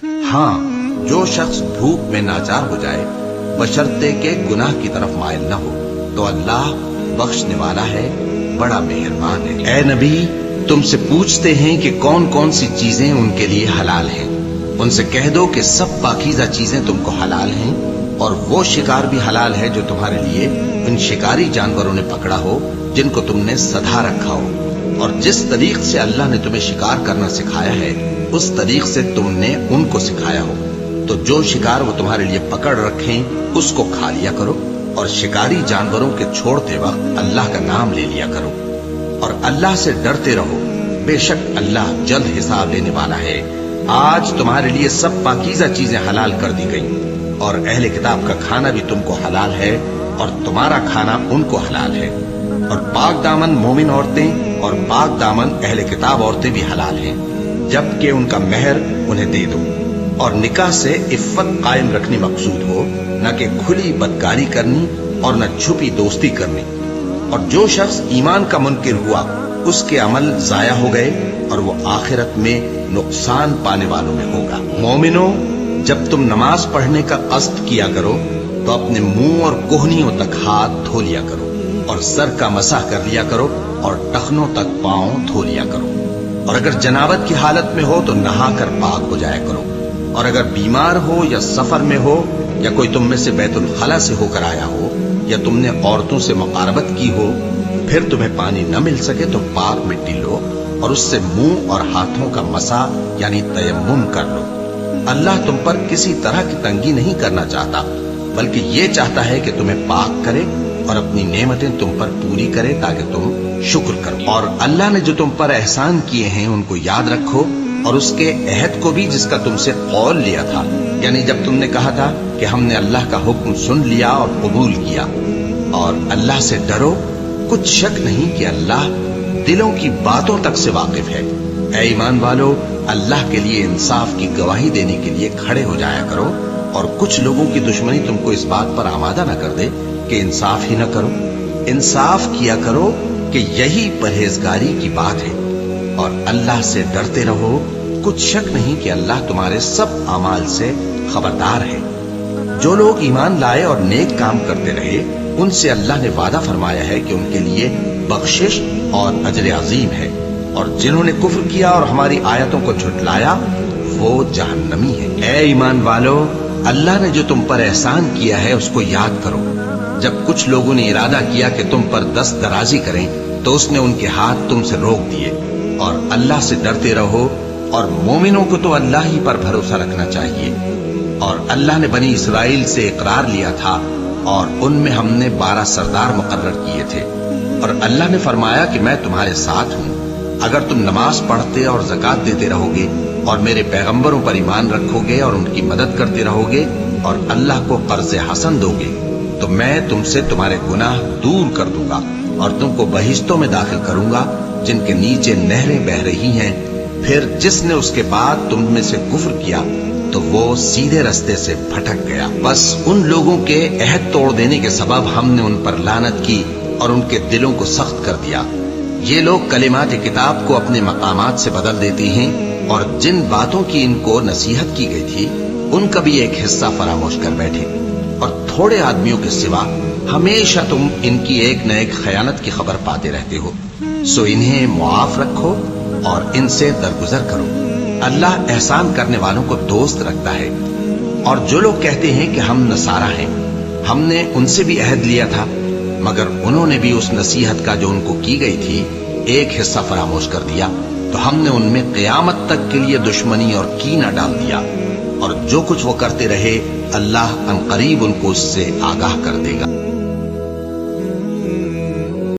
ہاں، جو شخص بھوک میں ناچار ہو جائے بشرطے کے گناہ کی طرف مائل نہ ہو تو اللہ بخشنے والا ہے، بڑا مہربان ہے۔ اے نبی، تم سے پوچھتے ہیں کہ کون کون سی چیزیں ان کے لیے حلال ہیں۔ ان سے کہہ دو کہ سب پاکیزہ چیزیں تم کو حلال ہیں، اور وہ شکار بھی حلال ہے جو تمہارے لیے ان شکاری جانوروں نے پکڑا ہو جن کو تم نے سدھا رکھا ہو، اور جس طریق سے اللہ نے تمہیں شکار کرنا سکھایا ہے اس طریق سے تم نے ان کو سکھایا ہو، تو جو شکار وہ تمہارے لیے پکڑ رکھیں اس کو کھا لیا کرو، اور شکاری جانوروں کے چھوڑتے وقت اللہ کا نام لے لیا کرو، اور اللہ سے ڈرتے رہو، بے شک اللہ جلد حساب لینے والا ہے۔ آج تمہارے لیے سب پاکیزہ چیزیں حلال کر دی گئیں، اور اہل کتاب کا کھانا بھی تم کو حلال ہے اور تمہارا کھانا ان کو حلال ہے، اور پاک دامن مومن عورتیں اور پاک دامن اہل کتاب عورتیں بھی حلال ہیں، جبکہ ان کا مہر انہیں دے دو، اور نکاح سے عفت قائم رکھنی مقصود ہو، نہ کہ کھلی بدکاری کرنی اور نہ چھپی دوستی کرنی۔ اور جو شخص ایمان کا منکر ہوا اس کے عمل ضائع ہو گئے اور وہ آخرت میں نقصان پانے والوں میں ہوگا۔ مومنوں، جب تم نماز پڑھنے کا قصد کیا کرو تو اپنے منہ اور کوہنیوں تک ہاتھ دھو لیا کرو، اور سر کا مسح کر لیا کرو، اور ٹخنوں تک پاؤں دھو لیا کرو، اور اگر جنابت کی حالت میں ہو تو نہا کر پاک ہو جایا کرو، اور اگر بیمار ہو یا سفر میں ہو یا کوئی تم میں سے بیت الخلا سے ہو کر آیا ہو یا تم نے عورتوں سے مقاربت کی ہو، پھر تمہیں پانی نہ مل سکے تو پاک مٹی لو اور اس سے منہ اور ہاتھوں کا مسح یعنی تیمم کر لو۔ اللہ تم پر کسی طرح کی تنگی نہیں کرنا چاہتا، بلکہ یہ چاہتا ہے کہ تمہیں پاک کرے اور اپنی نعمتیں تم پر پوری کرے تاکہ تم شکر کرو۔ اور اللہ نے جو تم پر احسان کیے ہیں ان کو یاد رکھو، اور اس کے عہد کو بھی جس کا تم سے قول لیا تھا، یعنی جب تم نے کہا تھا کہ ہم نے اللہ کا حکم سن لیا اور قبول کیا۔ اور اللہ سے ڈرو، کچھ شک نہیں کہ اللہ دلوں کی باتوں تک سے واقف ہے۔ اے ایمان والو، اللہ کے لیے انصاف کی گواہی دینے کے لیے کھڑے ہو جایا کرو، اور کچھ لوگوں کی دشمنی تم کو اس بات پر آمادہ نہ کر دے کہ انصاف ہی نہ کرو۔ انصاف کیا کرو کہ یہی پرہیزگاری کی بات ہے، اور اللہ سے ڈرتے رہو، کچھ شک نہیں کہ اللہ تمہارے سب اعمال سے خبردار ہے۔ جو لوگ ایمان لائے اور نیک کام کرتے رہے ان سے اللہ نے وعدہ فرمایا ہے کہ ان کے لیے بخشش اور اجر عظیم ہے، اور جنہوں نے کفر کیا اور ہماری آیتوں کو جھٹلایا وہ جہنمی ہے۔ اے ایمان والو، اللہ نے جو تم پر احسان کیا ہے اس کو یاد کرو۔ جب کچھ لوگوں نے ارادہ کیا کہ تم پر دست درازی کریں تو اس نے ان کے ہاتھ تم سے روک دیے، اور اللہ سے ڈرتے رہو، اور مومنوں کو تو اللہ ہی پر بھروسہ رکھنا چاہیے۔ اور اللہ نے بنی اسرائیل سے اقرار لیا تھا اور ان میں ہم نے 12 سردار مقرر کیے تھے، اور اللہ نے فرمایا کہ میں تمہارے ساتھ ہوں اگر تم نماز پڑھتے اور زکوٰۃ دیتے رہو گے اور میرے پیغمبروں پر ایمان رکھو گے اور ان کی مدد کرتے رہو گے اور اللہ کو قرض حسن دو گے تو میں تم سے تمہارے گناہ دور کر دوں گا اور تم کو بہشتوں میں داخل کروں گا جن کے نیچے نہریں بہ رہی ہیں۔ پھر جس نے اس کے بعد تم میں سے کفر کیا تو وہ سیدھے رستے سے بھٹک گیا۔ بس ان لوگوں کے عہد توڑ دینے کے سبب ہم نے ان پر لعنت کی اور ان کے دلوں کو سخت کر دیا۔ یہ لوگ کلمات کتاب کو اپنے مقامات سے بدل دیتے ہیں، اور جن باتوں کی ان کو نصیحت کی گئی تھی ان کا بھی ایک حصہ فراموش کر بیٹھے، اور تھوڑے آدمیوں کے سوا ہمیشہ تم ان کی ایک نہ ایک خیانت کی خبر پاتے رہتے ہو، سو انہیں معاف رکھو اور ان سے درگزر کرو۔ اللہ احسان کرنے والوں کو دوست رکھتا ہے۔ اور جو لوگ کہتے ہیں کہ ہم نصارہ ہیں، ہم نے ان سے بھی عہد لیا تھا، مگر انہوں نے بھی اس نصیحت کا جو ان کو کی گئی تھی ایک حصہ فراموش کر دیا، تو ہم نے ان میں قیامت تک کے لیے دشمنی اور کینہ ڈال دیا، اور جو کچھ وہ کرتے رہے اللہ عنقریب ان کو اس سے آگاہ کر دے گا۔